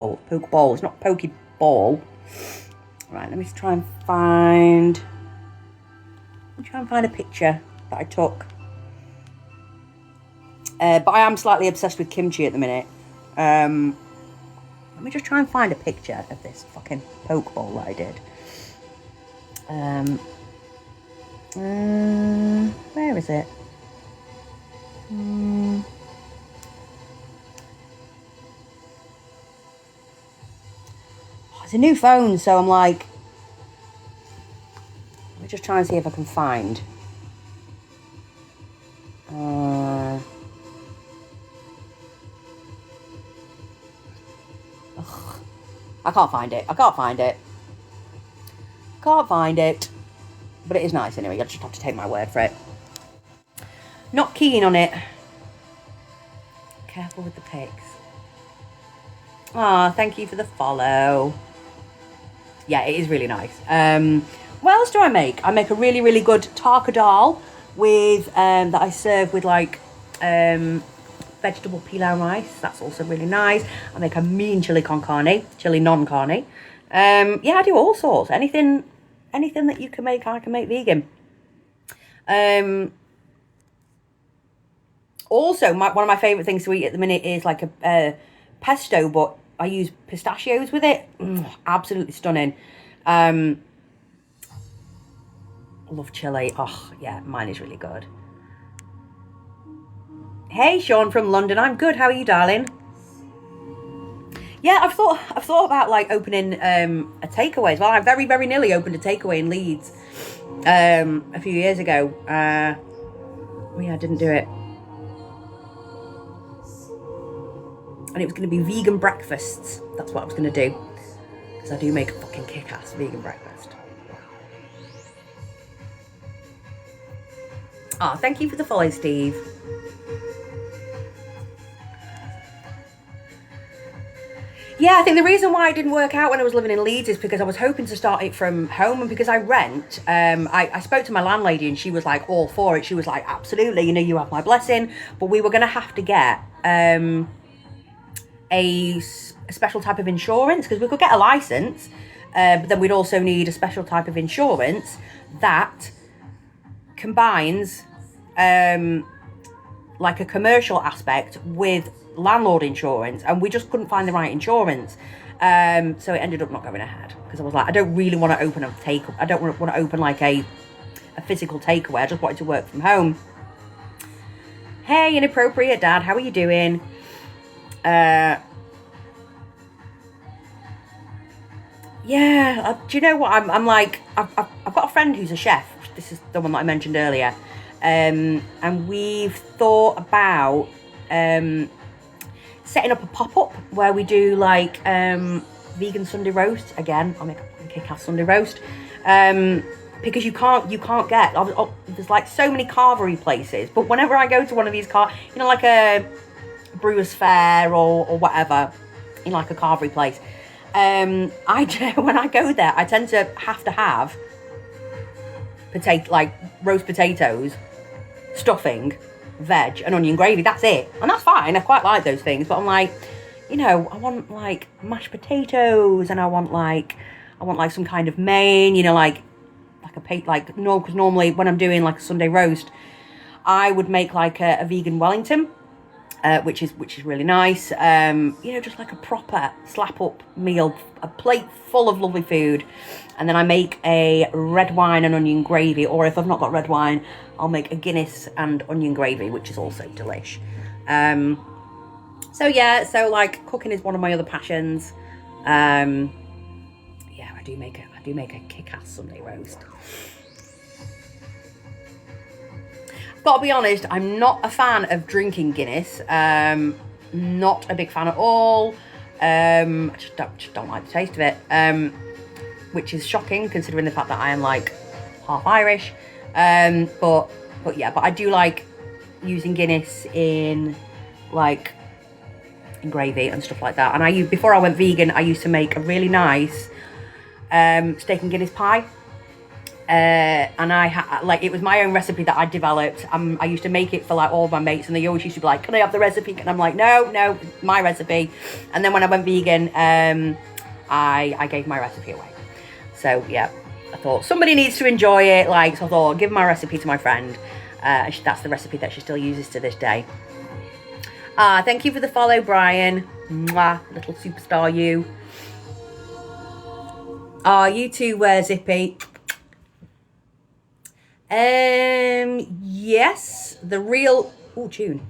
Poke ball. It's not pokey ball. Right, let me try and find a picture that I took. But I am slightly obsessed with kimchi at the minute. Let me just try and find a picture of this fucking poke bowl that I did. Where is it? It's a new phone, so I'm like, let me just try and see if I can find. I can't find it. But it is nice anyway. You'll just have to take my word for it. Not keen on it. Careful with the pigs. Ah, thank you for the follow. Yeah, it is really nice. What else do I make? I make a really, really good tarka dal with that I serve with like vegetable pilau rice. That's also really nice. I make a mean chili con carne, chili non carne. Yeah, I do all sorts. Anything that you can make, I can make vegan. Also, one of my favourite things to eat at the minute is like a pesto, but I use pistachios with it. Absolutely stunning. Love chili. Oh, yeah, mine is really good. Hey, Sean from London. I'm good. How are you, darling? Yeah, I've thought about like opening a takeaway as well. I very, very nearly opened a takeaway in Leeds a few years ago. Yeah, I didn't do it. And it was going to be vegan breakfasts. That's what I was going to do. Because I do make a fucking kick-ass vegan breakfast. Ah, thank you for the follow, Steve. Yeah, I think the reason why it didn't work out when I was living in Leeds is because I was hoping to start it from home, and because I rent, I spoke to my landlady and she was like all for it. She was like, absolutely, you have my blessing. But we were going to have to get a special type of insurance, because we could get a license, but then we'd also need a special type of insurance that combines like a commercial aspect with landlord insurance, and we just couldn't find the right insurance, so it ended up not going ahead, because I was like, I don't really want to open I don't want to open like a physical takeaway. I just wanted to work from home. Hey, inappropriate dad, how are you doing? Yeah, do you know what? I'm like, I've got a friend who's a chef. This is the one that I mentioned earlier. And we've thought about setting up a pop-up where we do like vegan Sunday roast. Again, I'll make a kick-ass Sunday roast. Because you can't get, there's like so many carvery places, but whenever I go to one of these like a Brewers Fair or whatever, in like a carvery place, when I go there, I tend to have roast potatoes, stuffing, veg and onion gravy. That's it, and that's fine. I quite like those things, but I'm like, I want like mashed potatoes, and I want like some kind of main, because normally when I'm doing like a Sunday roast, I would make like a vegan Wellington, which is really nice. Just like a proper slap up meal, a plate full of lovely food, and then I make a red wine and onion gravy, or if I've not got red wine, I'll make a Guinness and onion gravy, which is also delish. So like cooking is one of my other passions. I do make a kick-ass Sunday roast. Got to be honest, I'm not a fan of drinking Guinness. Not a big fan at all. I just don't like the taste of it, which is shocking considering the fact that I am like half Irish. But I do like using Guinness in gravy and stuff like that. And before I went vegan, I used to make a really nice steak and Guinness pie. And like, it was my own recipe that I developed. I used to make it for like all my mates, and they always used to be like, can I have the recipe? And I'm like, no, my recipe. And then when I went vegan, I gave my recipe away. So yeah, I thought somebody needs to enjoy it. Like, so I thought I'll give my recipe to my friend. That's the recipe that she still uses to this day. Thank you for the follow, Brian. Mwah, little superstar you. You too, Zippy. Yes, the real term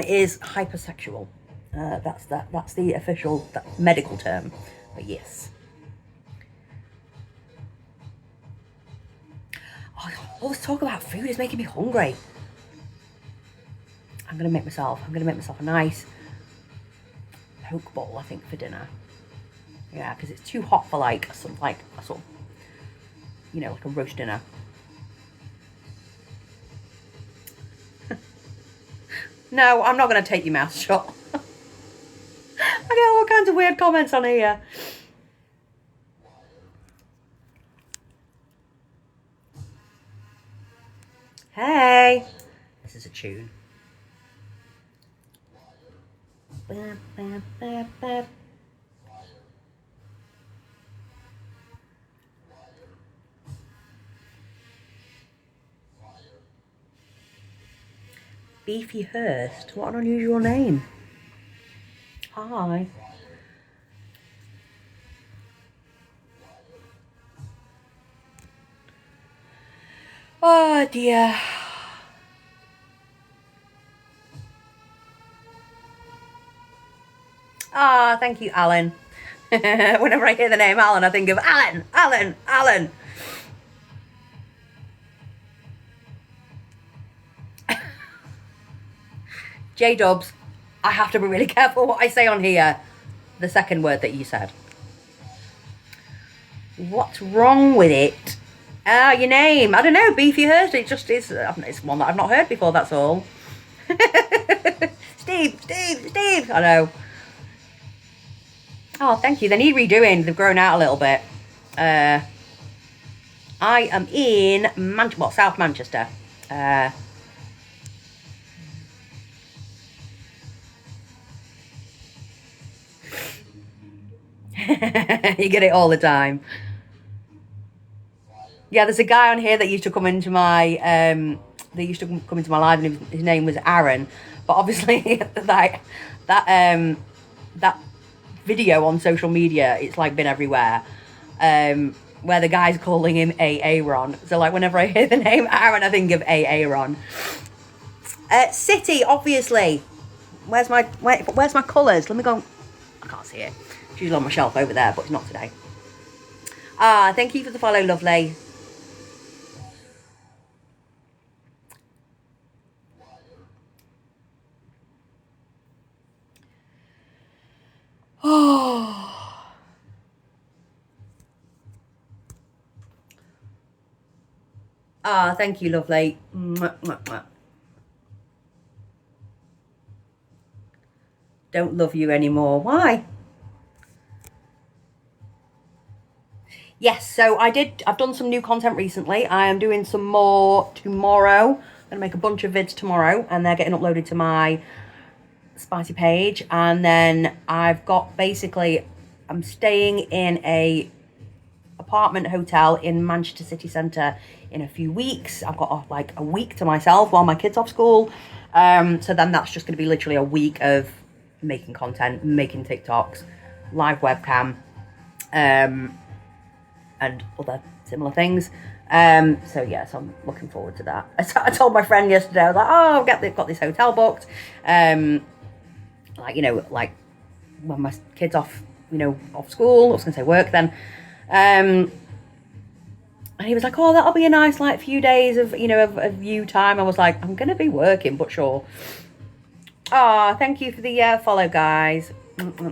is hypersexual. That's the official medical term. But yes. All this talk about food is making me hungry. I'm gonna make myself a nice poke bowl, I think, for dinner. Yeah, because it's too hot for like a sort of, you know, like a roast dinner. No, I'm not going to take your mouth shut. I get all kinds of weird comments on here. Hey, this is a tune. Bam, bam, bam, bam. Beefy Hurst, what an unusual name. Hi. Oh dear. Thank you, Alan. Whenever I hear the name Alan, I think of Alan. J-Dubs, I have to be really careful what I say on here. The second word that you said. What's wrong with it? Your name. I don't know, Beefy Hurst. It just is. It's one that I've not heard before, that's all. Steve. I know. Oh, thank you. They need redoing. They've grown out a little bit. I am in South Manchester. You get it all the time. Yeah, there's a guy on here that used to come into my live, and his name was Aaron. But obviously, that video on social media, it's like been everywhere. Where the guy's calling him Aaron. So like whenever I hear the name Aaron, I think of Aaron. City, obviously. Where's my colours? Let me go. I can't see it. It's usually on my shelf over there, but it's not today. Thank you for the follow, lovely. Oh. Thank you, lovely. Mwah, mwah, mwah. Don't love you anymore. Why? Yes, so I've done some new content recently. I am doing some more tomorrow. I'm gonna make a bunch of vids tomorrow, and they're getting uploaded to my spicy page. And then I've got, basically, I'm staying in a apartment hotel in Manchester city centre in a few weeks. I've got like a week to myself while my kids off school. So then that's just going to be literally a week of making content, making TikToks, live webcam, and other similar things. So yeah, so I'm looking forward to that. I told my friend yesterday, I was like, oh, I've got this hotel booked. Like, you know, like when my kids off school, I was gonna say work then. And he was like, oh, that'll be a nice like few days of you time. I was like, I'm gonna be working, but sure. Thank you for the follow, guys. I don't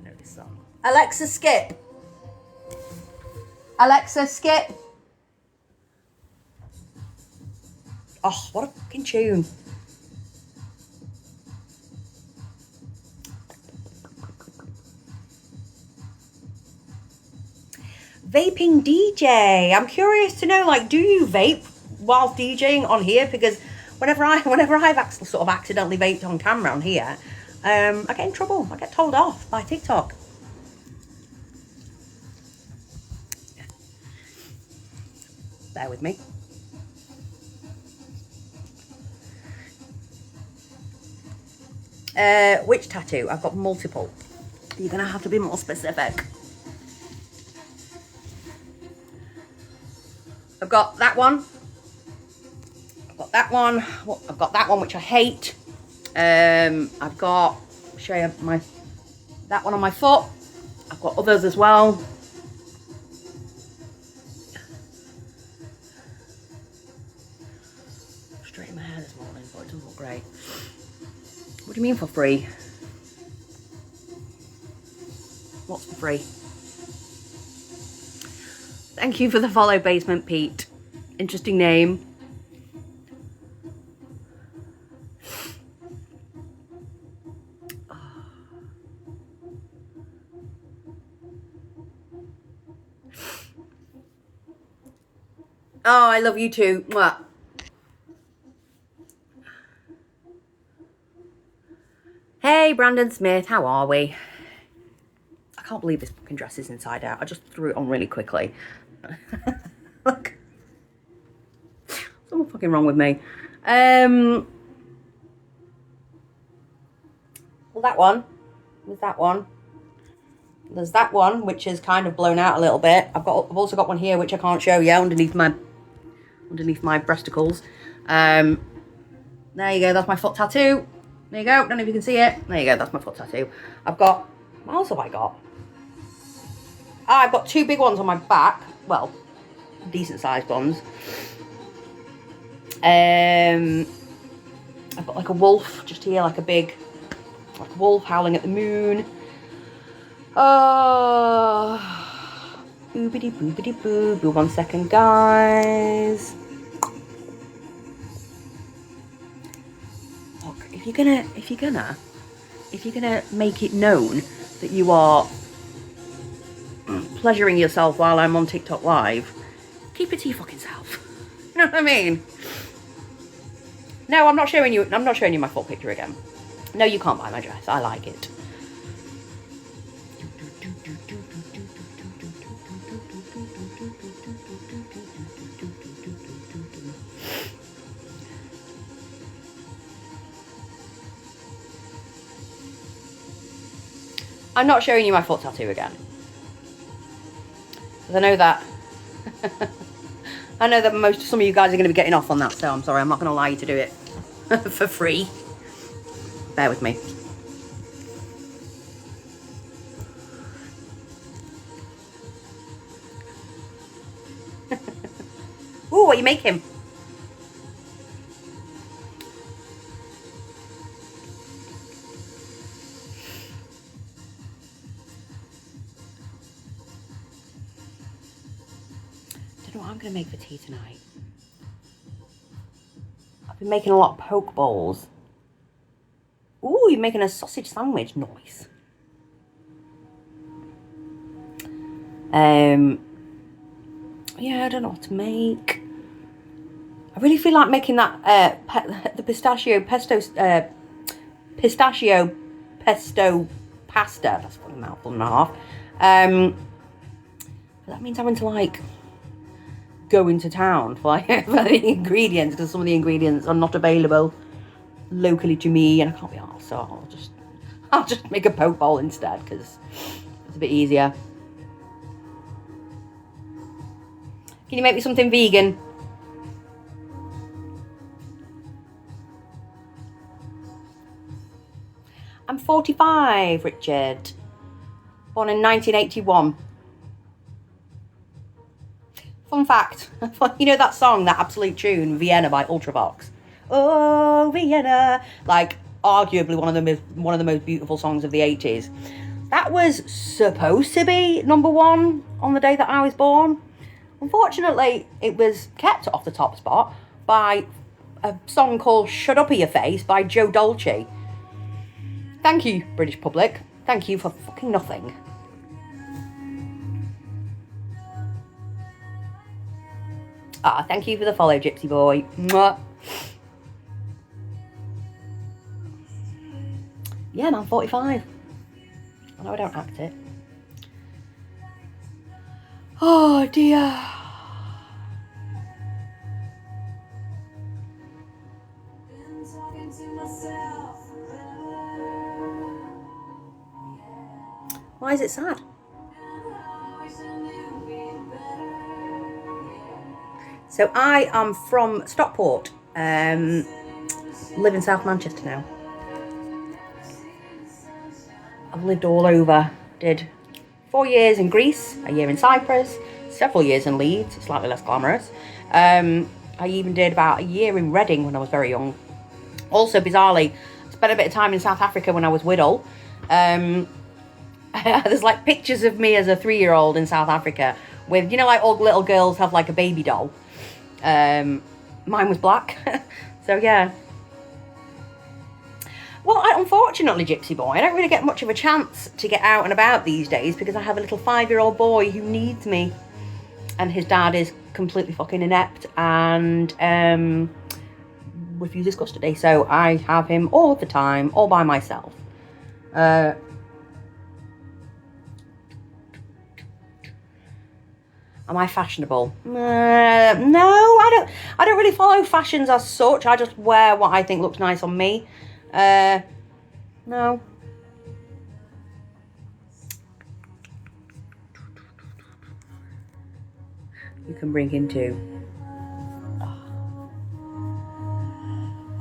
know this song. Alexa, skip. Oh, what a fucking tune. Vaping DJ. I'm curious to know, like, do you vape whilst DJing on here? Because whenever I've sort of accidentally vaped on camera on here, I get in trouble. I get told off by TikTok. Bear with me. Which tattoo? I've got multiple. You're gonna have to be more specific. I've got that one. I've got that one. I've got that one, which I hate. I've got, show you that one on my foot. I've got others as well. Straightened my hair this morning, but it doesn't look great. What do you mean for free? What's for free? Thank you for the follow, Basement Pete. Interesting name. Oh, I love you too. Mwah. Hey, Brandon Smith, how are we? I can't believe this fucking dress is inside out. I just threw it on really quickly. Look. Something fucking wrong with me. Well, that one. There's that one. There's that one, which is kind of blown out a little bit. I've also got one here, which I can't show you, underneath my breasticles. There you go. That's my foot tattoo. There you go. Don't know if you can see it. There you go. That's my foot tattoo. I've got, what else have I got? I've got two big ones on my back. Well, decent sized ones. I've got like a wolf just here, like a big, like a wolf howling at the moon. Oh, boobity boobity boo boo. 1 second, guys. Look, if you're gonna make it known that you are pleasuring yourself while I'm on TikTok live, keep it to your fucking self. You know what I mean? No, I'm not showing you my full picture again. No, you can't buy my dress. I like it. I'm not showing you my foot tattoo again. Because I know that some of you guys are going to be getting off on that, so I'm sorry, I'm not going to allow you to do it for free. Bear with me. Ooh, what are you making? I'm going to make for tea tonight. I've been making a lot of poke bowls. Ooh, you're making a sausage sandwich. Nice. Yeah, I don't know what to make. I really feel like making that the pistachio pesto pasta. That's a mouthful and a half. But that means having to like go into town for the ingredients, because some of the ingredients are not available locally to me, and I can't be arsed, so I'll just make a poke bowl instead, because it's a bit easier. Can you make me something vegan? I'm 45, Richard. Born in 1981. Fun fact, you know that song, that absolute tune, Vienna by Ultravox? Oh, Vienna! Like, arguably one of the most beautiful songs of the 80s. That was supposed to be #1 on the day that I was born. Unfortunately, it was kept off the top spot by a song called Shut Up Your Face by Joe Dolce. Thank you, British public. Thank you for fucking nothing. Ah, thank you for the follow, Gypsy boy. Mwah. Yeah, man, 45. I know I don't act it. Oh, dear. Why is it sad? So I am from Stockport. Live in South Manchester now. I've lived all over. Did 4 years in Greece, a year in Cyprus, several years in Leeds, slightly less glamorous. I even did about a year in Reading when I was very young. Also, bizarrely, spent a bit of time in South Africa when I was little. There's like pictures of me as a 3-year-old in South Africa with, you know, like all little girls have like a baby doll. Mine was black. So yeah. Well, unfortunately, Gypsy boy, I don't really get much of a chance to get out and about these days because I have a little 5-year-old boy who needs me, and his dad is completely fucking inept and refuses custody. So I have him all the time, all by myself. Am I fashionable? No, I don't really follow fashions as such. I just wear what I think looks nice on me. No. You can bring him too.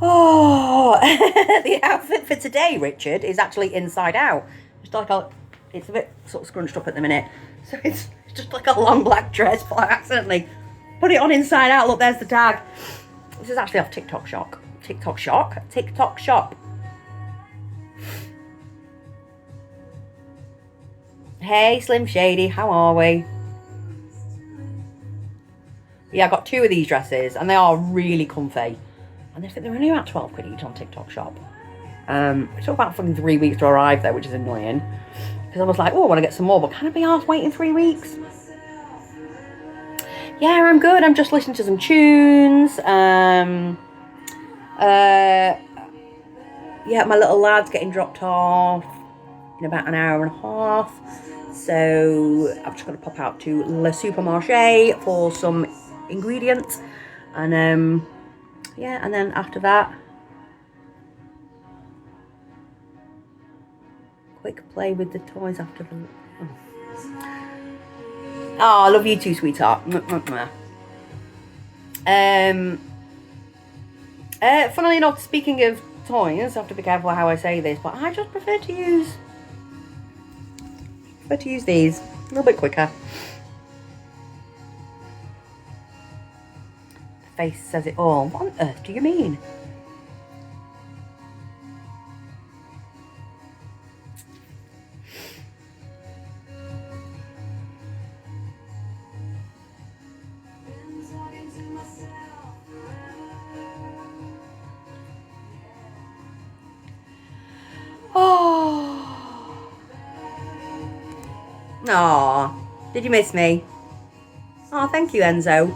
Oh, the outfit for today, Richard, is actually inside out. Just like it's a bit sort of scrunched up at the minute. So it's just like a long black dress, but I accidentally put it on inside out. Look, there's the tag. This is actually off TikTok Shop. TikTok Shop. Hey, Slim Shady, how are we? Yeah, I got 2 of these dresses, and they are really comfy. And I think they're only about 12 quid each on TikTok Shop. It took about fucking 3 weeks to arrive though, which is annoying. Because I was like, oh, I want to get some more, but can I be arsed waiting 3 weeks? Yeah, I'm good. I'm just listening to some tunes. Yeah, my little lad's getting dropped off in about an hour and a half. So I'm just going to pop out to Le Supermarché for some ingredients. And yeah, and then after that, quick play with the toys after the... Oh, I love you too, sweetheart. Funnily enough, speaking of toys, I have to be careful how I say this, but I just prefer to use these a little bit quicker. The face says it all. What on earth do you mean? Aw, did you miss me? Oh, thank you, Enzo.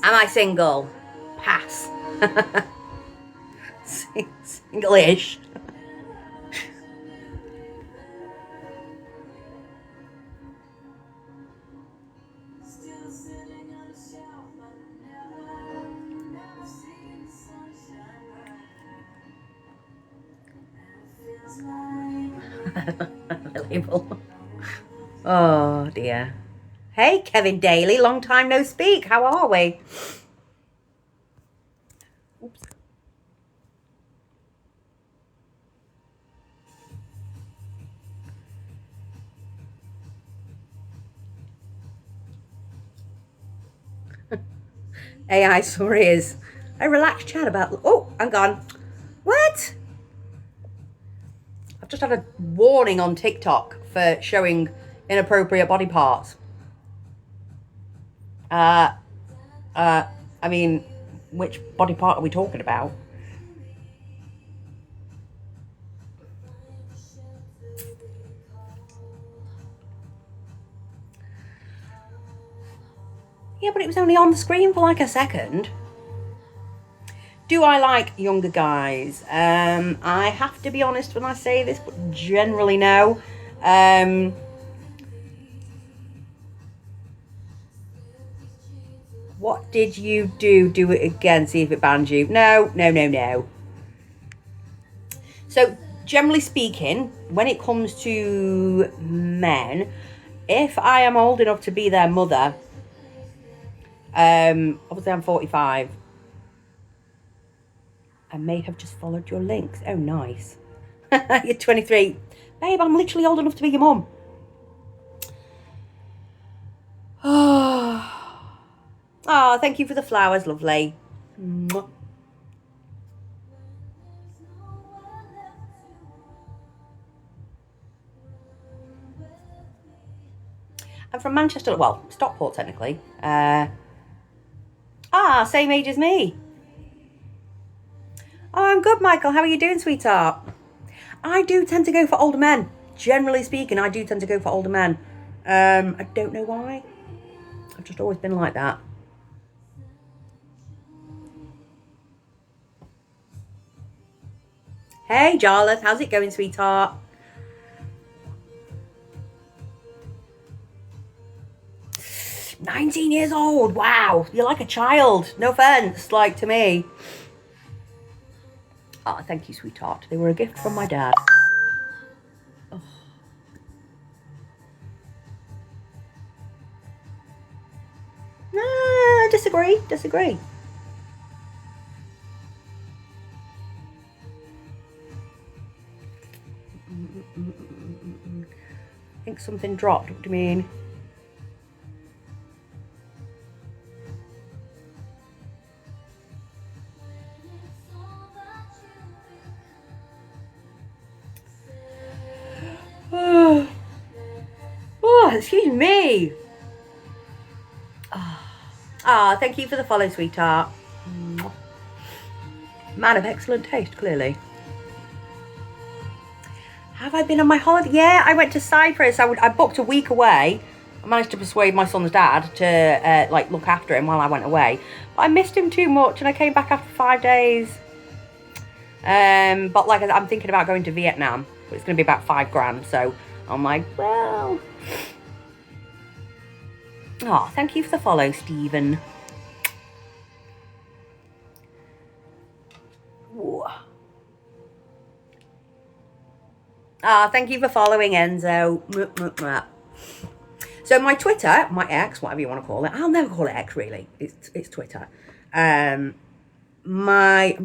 Am I single? Pass. Single-ish. Label. Oh dear. Hey Kevin Daly, long time no speak. How are we? Oops. AI sorry is a relaxed chat about... Oh, I'm gone. What? I've just had a warning on TikTok for showing inappropriate body parts. I mean, which body part are we talking about? Yeah, but it was only on the screen for like a second. Do I like younger guys? I have to be honest when I say this, but generally no. What did you do? Do it again, see if it bans you. No. So, generally speaking, when it comes to men, if I am old enough to be their mother, obviously I'm 45. I may have just followed your links. Oh, nice. You're 23. Babe, I'm literally old enough to be your mum. Oh, thank you for the flowers, lovely. Mwah. I'm from Manchester, well, Stockport technically. Same age as me. Oh, I'm good, Michael. How are you doing, sweetheart? I do tend to go for older men. Generally speaking, I do tend to go for older men. I don't know why. I've just always been like that. Hey, Jarlath, how's it going, sweetheart? "19 years old. Wow, you're like a child. No offense, like to me." Oh, thank you, sweetheart. They were a gift from my dad. Oh. No, disagree. I think something dropped. What do you mean? Oh, excuse me. Thank you for the follow, sweetheart. Man of excellent taste, clearly. Have I been on my holiday? Yeah, I went to Cyprus. I booked a week away. I managed to persuade my son's dad to look after him while I went away. But I missed him too much, and I came back after 5 days. But like I'm thinking about going to Vietnam, but it's going to be about $5,000. So I'm like, well. Oh, thank you for the follow, Stephen. Thank you for following, Enzo. So my Twitter, my X, whatever you want to call it, I'll never call it X really. It's Twitter. I'm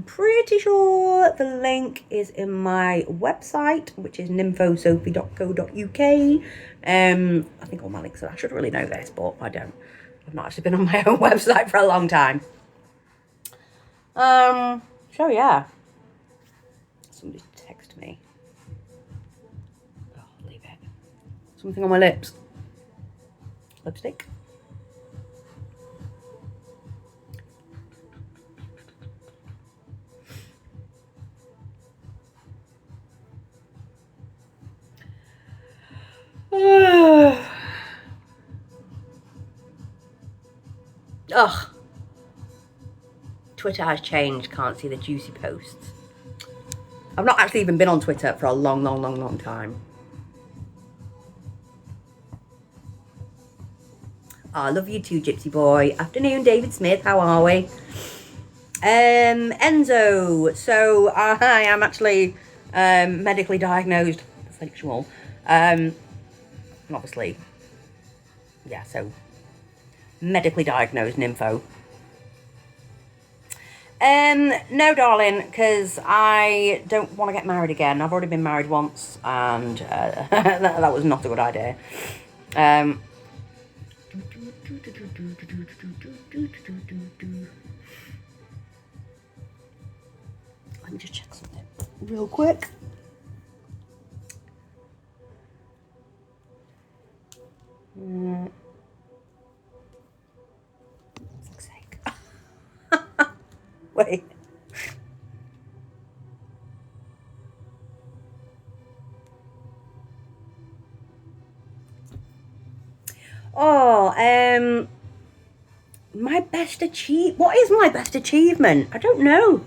pretty sure the link is in my website, which is nymphosophie.co.uk. I think all my links are. I should really know this, but I don't. I've not actually been on my own website for a long time. So yeah. Somebody text me. Oh, leave it. Something on my lips. Lipstick. Ugh. Twitter has changed. Can't see the juicy posts. I've not actually even been on Twitter for a long time. I love you too, Gypsy Boy. Afternoon, David Smith. How are we? Enzo. So I am actually medically diagnosed bisexual. Obviously, yeah. So medically diagnosed nympho. No, darling, because I don't want to get married again. I've already been married once, and that was not a good idea. Let me just check something real quick. For fuck's sake. Wait. Oh, my best what is my best achievement? I don't know.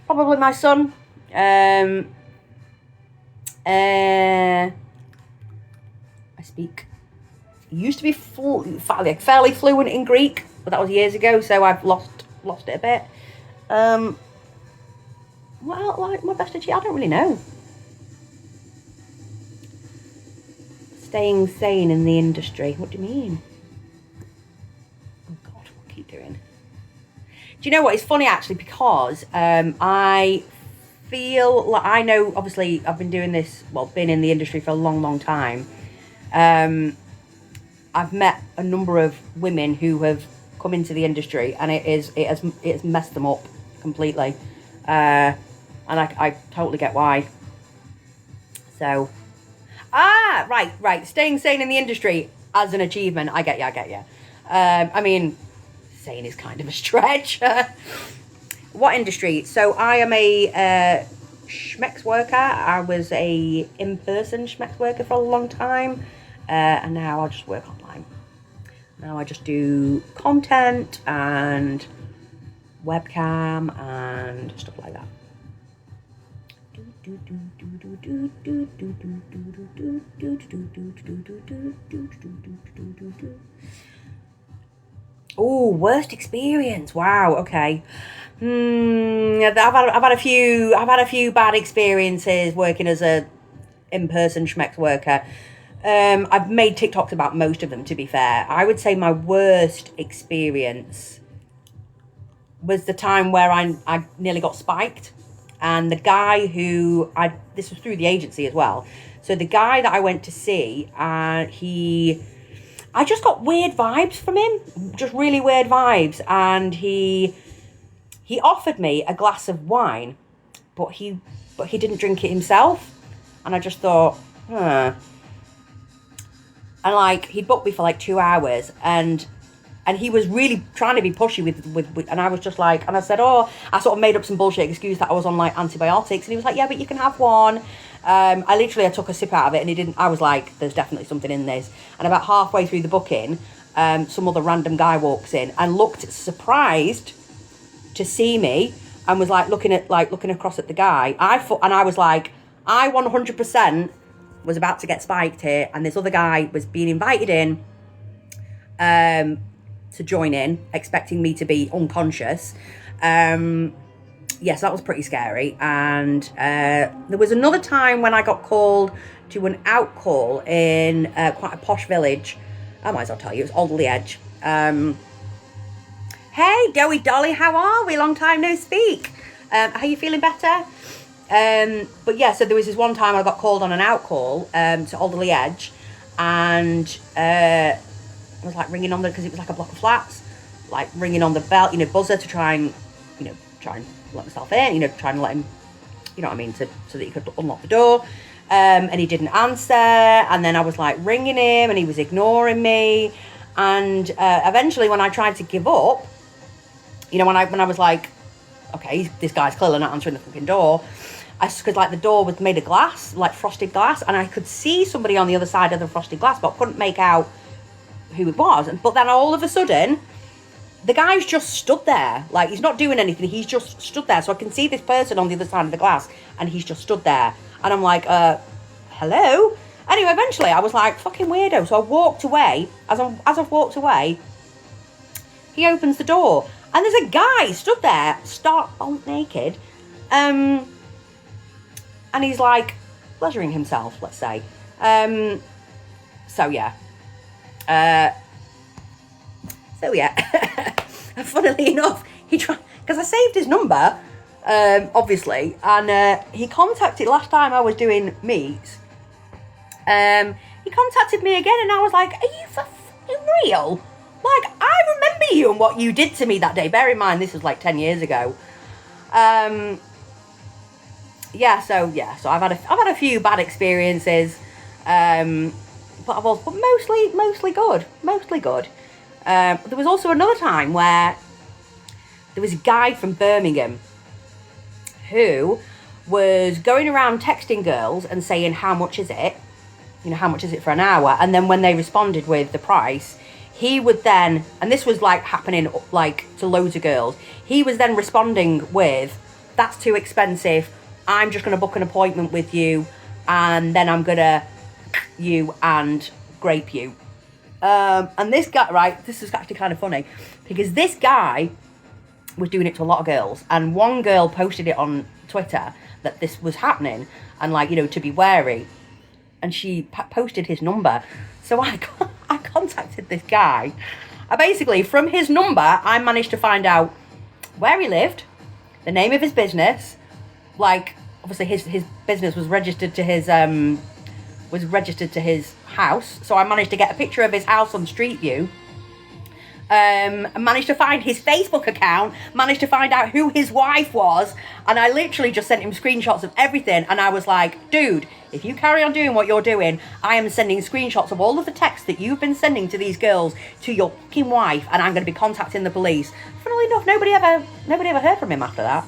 Probably my son. I used to be fairly fluent in Greek, but that was years ago, so I've lost it a bit. Well, like my best achievement, I don't really know. Staying sane in the industry. What do you mean? Oh God, what I keep doing? Do you know what? It's funny actually, because I feel like, I know, obviously I've been doing this, been in the industry for a long time. I've met a number of women who have come into the industry, and it has messed them up completely, and I totally get why. So, right, staying sane in the industry as an achievement, I get you. I mean, sane is kind of a stretch. What industry? So I am a schmex worker. I was a in-person schmex worker for a long time, and now I just work online. Now I just do content and webcam and stuff like that. Oh, worst experience. Wow. Okay. I've had a few bad experiences working as a in-person schmex worker. I've made TikToks about most of them, to be fair. I would say my worst experience was the time where I nearly got spiked. And the guy this was through the agency as well. So the guy that I went to see, I just got weird vibes from him, just really weird vibes. And he offered me a glass of wine, but he didn't drink it himself. And I just thought, And like, he booked me for like 2 hours, and he was really trying to be pushy with and I was just like, and I said, I sort of made up some bullshit excuse that I was on like antibiotics, and he was like, yeah, but you can have one. I took a sip out of it, and he didn't. I was like, there's definitely something in this. And about halfway through the booking, some other random guy walks in and looked surprised to see me, and was like looking across at the guy. I was like, I 100% was about to get spiked here, and this other guy was being invited in to join in, expecting me to be unconscious. Yes, that was pretty scary. And there was another time when I got called to an out call in quite a posh village. I might as well tell you, it was Alderley Edge. Hey, Doey Dolly, how are we? Long time no speak. Are you feeling better? But yeah, so there was this one time I got called on an out call to Alderley Edge, and I was like ringing on because it was like a block of flats, like ringing on the bell, buzzer to try and let myself in, trying to let him, you know what I mean, so that he could unlock the door. And he didn't answer, and then I was like ringing him, and he was ignoring me. And eventually, when I tried to give up, when I was like, okay, this guy's clearly not answering the fucking door, because like the door was made of glass, like frosted glass, and I could see somebody on the other side of the frosted glass, but I couldn't make out who it was. But then all of a sudden, the guy's just stood there, like he's not doing anything, he's just stood there. So I can see this person on the other side of the glass, and he's just stood there, and I'm like, hello? Anyway, eventually I was like, fucking weirdo. So I walked away. As I've walked away, he opens the door, and there's a guy stood there, stark bolt naked, and he's like pleasuring himself, let's say. So yeah. Funnily enough, he tried, because I saved his number, obviously, and he contacted last time I was doing meets. He contacted me again, and I was like, are you for fucking real? Like, I remember you and what you did to me that day. Bear in mind, this was like 10 years ago. So I've had a few bad experiences, but mostly good. There was also another time where there was a guy from Birmingham who was going around texting girls and saying, how much is it? You know, how much is it for an hour? And then when they responded with the price, he would then, and this was like happening like to loads of girls, he was then responding with, that's too expensive. I'm just going to book an appointment with you, and then I'm going to you and grape you. And this guy, right, this is actually kind of funny, because this guy was doing it to a lot of girls, and one girl posted it on Twitter that this was happening, and like, you know, to be wary, and she posted his number. So I contacted this guy. I basically, from his number, I managed to find out where he lived, the name of his business, like, obviously his business was registered to his house, so I managed to get a picture of his house on Street View. Managed to find his Facebook account, managed to find out who his wife was, and I literally just sent him screenshots of everything, and I was like, dude, if you carry on doing what you're doing, I am sending screenshots of all of the texts that you've been sending to these girls to your fucking wife, and I'm going to be contacting the police. Funnily enough, nobody ever heard from him after that.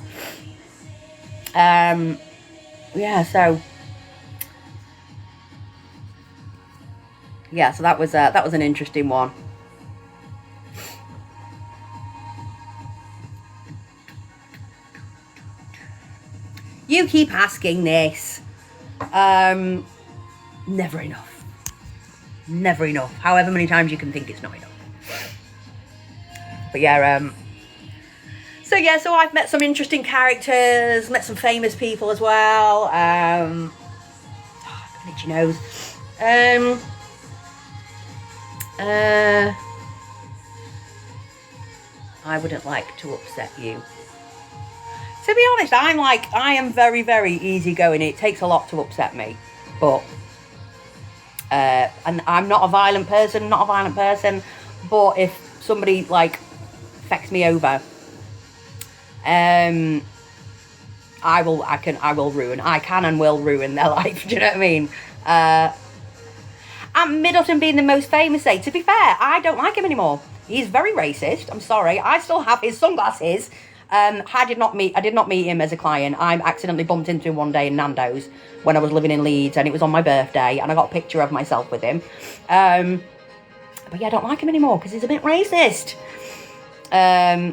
So that was an interesting one. You keep asking this. Never enough. Never enough. However many times you can think it's not enough. But yeah, so I've met some interesting characters, met some famous people as well. Itchy nose. I wouldn't like to upset you. To be honest, I am very, very easygoing. It takes a lot to upset me, but and I'm not a violent person. But if somebody like fucks me over, I can and will ruin their life. Do you know what I mean? And Middleton being the most famous, to be fair, I don't like him anymore. He's very racist. I'm sorry. I still have his sunglasses. I did not meet him as a client. I accidentally bumped into him one day in Nando's when I was living in Leeds, and it was on my birthday, and I got a picture of myself with him. But yeah, I don't like him anymore because he's a bit racist. Yeah,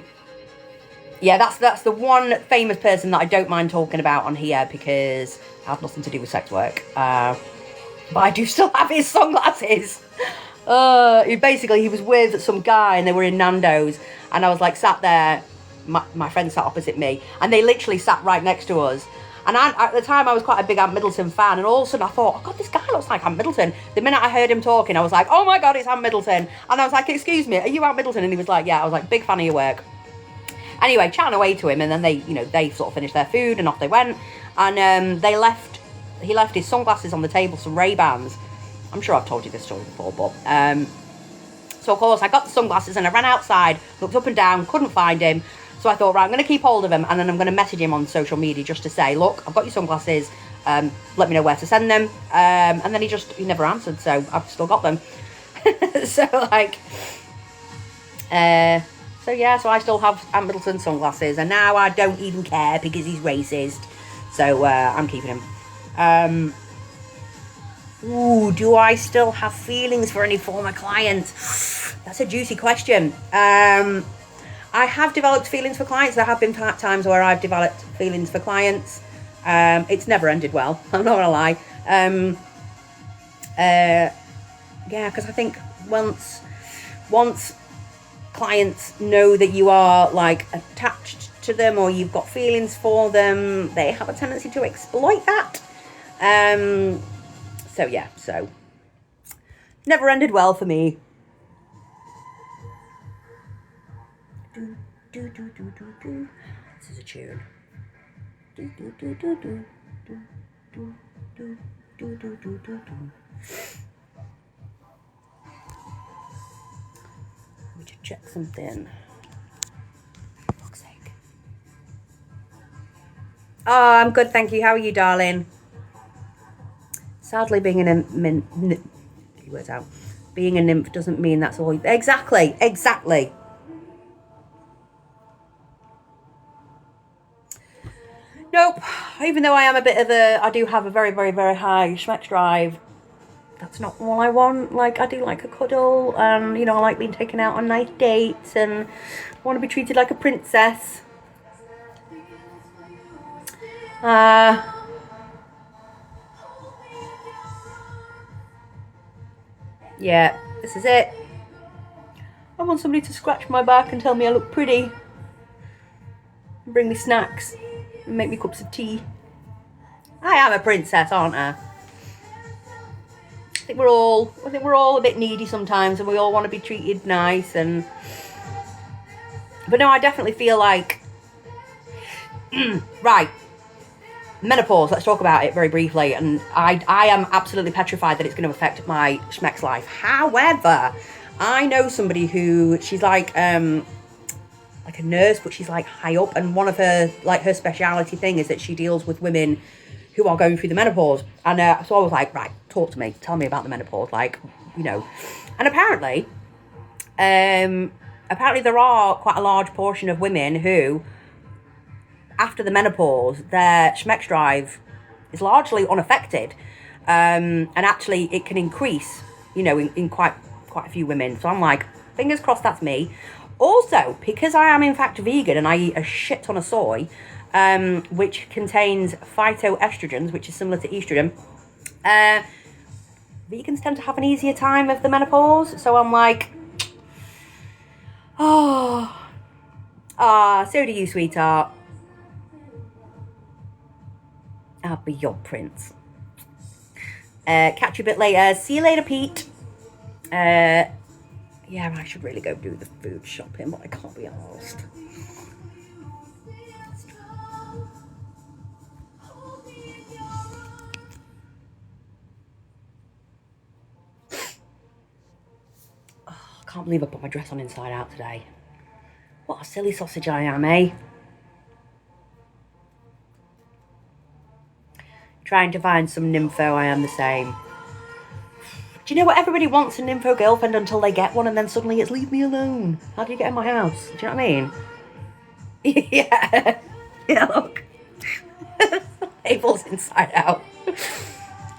that's the one famous person that I don't mind talking about on here because I have nothing to do with sex work. But I do still have his sunglasses. He was with some guy and they were in Nando's, and I was like sat there, my friend sat opposite me, and they literally sat right next to us. And at the time I was quite a big Ant Middleton fan, and all of a sudden I thought, oh God, this guy looks like Ant Middleton. The minute I heard him talking, I was like, oh my God, it's Ant Middleton. And I was like, excuse me, are you Ant Middleton? And he was like, yeah. I was like, big fan of your work. Anyway, chatting away to him, and then they sort of finished their food and off they went. And he left his sunglasses on the table, some Ray-Bans. I'm sure I've told you this story before, but so of course I got the sunglasses and I ran outside, looked up and down, couldn't find him. So I thought, right, I'm going to keep hold of him, and then I'm going to message him on social media just to say, look, I've got your sunglasses, let me know where to send them. And then he never answered, so I've still got them. So I still have Ant Middleton sunglasses, and now I don't even care because he's racist. So I'm keeping him. Do I still have feelings for any former clients? That's a juicy question. I have developed feelings for clients. There have been times where I've developed feelings for clients. It's never ended well, I'm not gonna lie. Because I think once clients know that you are like attached to them or you've got feelings for them, they have a tendency to exploit that. So never ended well for me. This is a tune. Let me just check something. For fuck's sake. Oh, I'm good, thank you. How are you, darling? Sadly, being being a nymph doesn't mean that's all. Exactly. Nope. Even though I am a bit of I do have a very, very, very high schmex drive. That's not all I want. Like, I do like a cuddle, and you know, I like being taken out on nice dates, and I want to be treated like a princess. Yeah, this is it. I want somebody to scratch my back and tell me I look pretty, and bring me snacks, and make me cups of tea. I am a princess, aren't I? I think we're all a bit needy sometimes, and we all want to be treated nice. But no, I definitely feel like right. Menopause, let's talk about it very briefly. And I am absolutely petrified that it's going to affect my schmex life. However, I know somebody who, she's like a nurse, but she's like high up, and one of her speciality thing is that she deals with women who are going through the menopause. And so I was like, right, talk to me, tell me about the menopause, like, you know. And apparently there are quite a large portion of women who, after the menopause, their schmex drive is largely unaffected, and actually it can increase, you know, in quite a few women. So I'm like, fingers crossed that's me. Also, because I am in fact vegan and I eat a shit ton of soy, which contains phytoestrogens, which is similar to estrogen, vegans tend to have an easier time of the menopause. So I'm like, so do you, sweetheart. I'll be your prince. Catch you a bit later. See you later, Pete. Yeah, I should really go do the food shopping, but I can't be arsed. Oh, I can't believe I put my dress on inside out today. What a silly sausage I am, eh? Trying to find some nympho, I am the same. Do you know what? Everybody wants a nympho girlfriend until they get one, and then suddenly it's leave me alone. How do you get in my house? Do you know what I mean? Yeah. Yeah, look. Abel's inside out.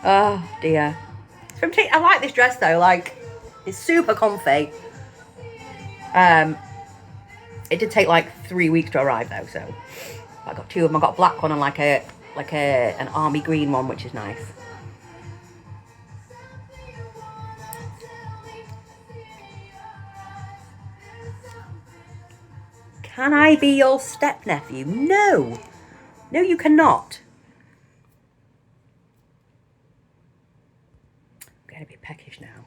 Oh, dear. I like this dress, though. Like, it's super comfy. It did take like 3 weeks to arrive, though, so I got two of them. I got a black one and like an army green one, which is nice. Can I be your stepnephew? No. No, you cannot. I'm going to be peckish now.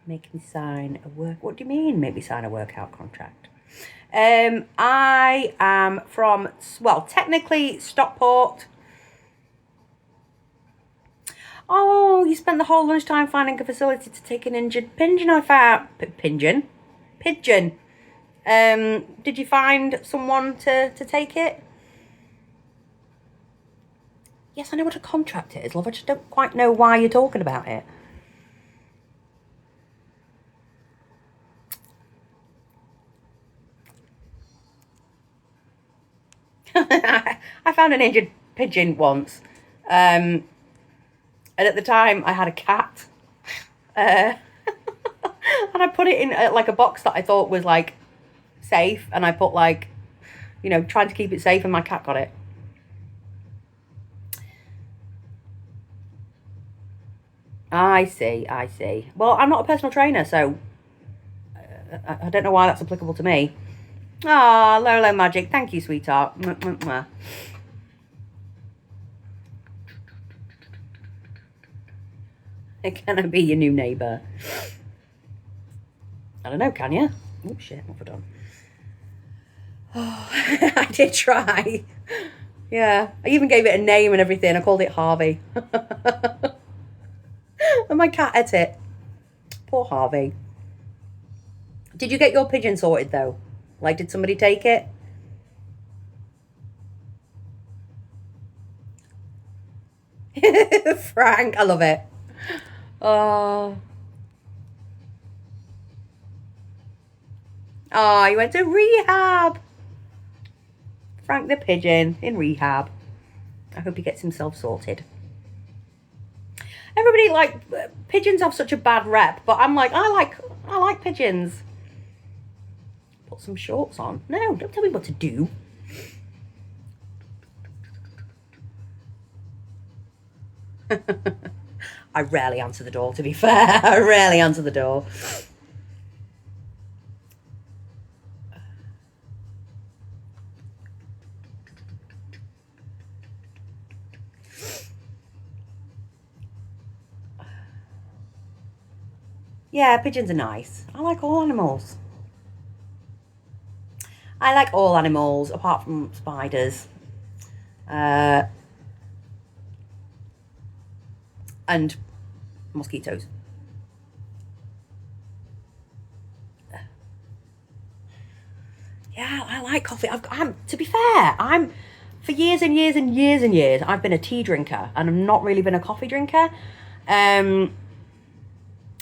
Make me sign a What do you mean, make me sign a workout contract? I am from, well, technically Stockport. Oh, you spent the whole lunchtime finding a facility to take an injured pigeon I found. Pigeon? Did you find someone to take it? Yes, I know what a contract is, love. I just don't quite know why you're talking about it. I found an injured pigeon once. And at the time, I had a cat. And I put it in like a box that I thought was like safe. And I put like, you know, trying to keep it safe, and my cat got it. I see. Well, I'm not a personal trainer, so I don't know why that's applicable to me. Ah, Lolo Magic. Thank you, sweetheart. Mwah, mwah, mwah. Can I be your new neighbour? I don't know, can you? Oh, shit, what have I done? Oh, I did try. Yeah, I even gave it a name and everything. I called it Harvey. And my cat ate it. Poor Harvey. Did you get your pigeon sorted, though? Like, did somebody take it? Frank, I love it. Oh. Oh, he went to rehab. Frank the pigeon in rehab. I hope he gets himself sorted. Everybody, like, pigeons have such a bad rep, but I'm like, I like pigeons. Put some shorts on. No, don't tell me what to do. I rarely answer the door, to be fair. I rarely answer the door. Yeah, pigeons are nice. I like all animals. I like all animals, apart from spiders. And mosquitoes. Yeah, I like coffee. To be fair, for years and years and years and years, I've been a tea drinker, and I've not really been a coffee drinker.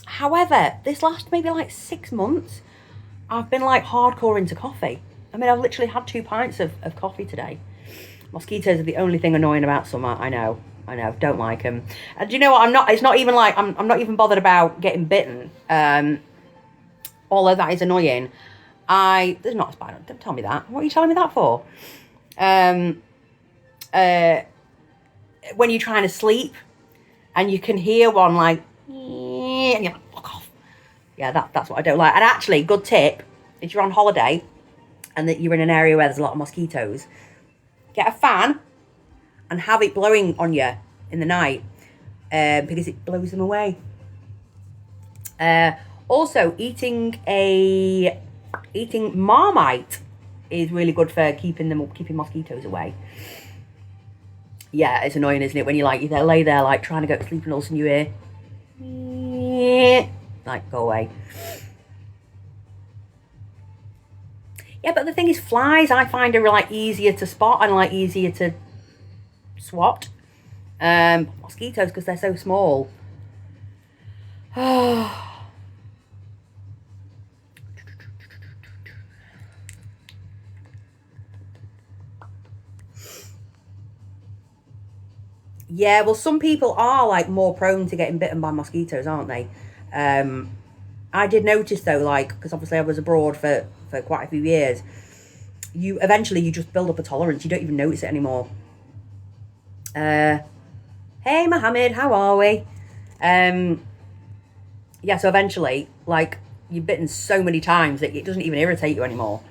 However, this last maybe like 6 months, I've been like hardcore into coffee. I mean, I've literally had 2 pints of coffee today. Mosquitoes are the only thing annoying about summer. I know, don't like them. And do you know what? It's not even like, I'm not even bothered about getting bitten. Although that is annoying. There's not a spider. Don't tell me that. What are you telling me that for? When you're trying to sleep and you can hear one like, and you're like, fuck off. Yeah, that's what I don't like. And actually, good tip, if you're on holiday and that you're in an area where there's a lot of mosquitoes, get a fan and have it blowing on you in the night, because it blows them away. Also, eating Marmite is really good for keeping mosquitoes away. Yeah, it's annoying, isn't it? When you lay there like trying to go to sleep and all of a sudden you hear, like, go away. Yeah, but the thing is, flies I find are like easier to spot and like easier to swat. Mosquitoes, because they're so small. Yeah, well, some people are like more prone to getting bitten by mosquitoes, aren't they? I did notice though, like, because obviously I was abroad for quite a few years, eventually you just build up a tolerance. You don't even notice it anymore. Hey Mohammed, how are we? Yeah, so eventually, like, you're bitten so many times that it doesn't even irritate you anymore.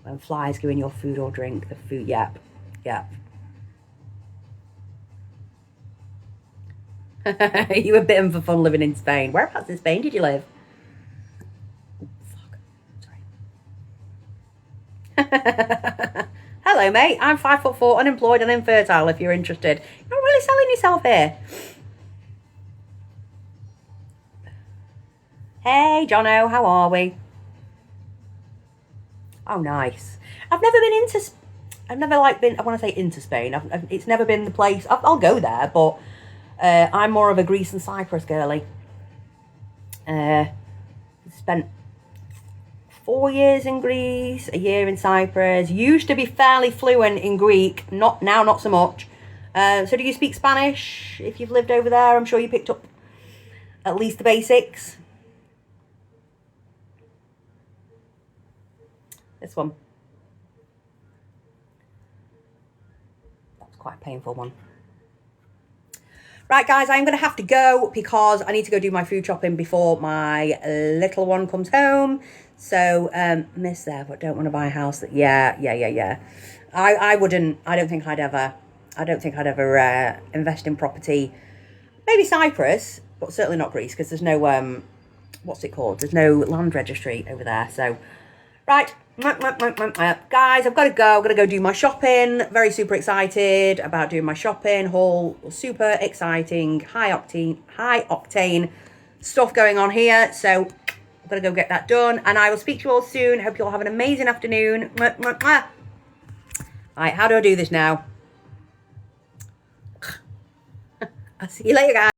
When flies go in your food or drink, the food, yep. You were bitten for fun living in Spain. Whereabouts in Spain did you live? Oh, fuck. Sorry. Hello, mate. I'm 5'4", unemployed and infertile, if you're interested. You're not really selling yourself here. Hey, Jono, how are we? Oh, nice. I've never like been, I want to say into Spain. It's never been the place. I'll go there, but I'm more of a Greece and Cyprus girly. Spent 4 years in Greece, a year in Cyprus. Used to be fairly fluent in Greek, not so much. So do you speak Spanish? If you've lived over there, I'm sure you picked up at least the basics. This one. That was quite a painful one. Right, guys, I'm going to have to go because I need to go do my food shopping before my little one comes home. So, miss there, but don't want to buy a house. Yeah. I don't think I'd ever invest in property. Maybe Cyprus, but certainly not Greece, because there's no, what's it called? There's no land registry over there. So, right. Guys, I've got to go. I'm going to go do my shopping. Very super excited about doing my shopping haul. Super exciting, high octane stuff going on here. So I'm going to go get that done. And I will speak to you all soon. Hope you all have an amazing afternoon. Right, how do I do this now? I'll see you later, guys.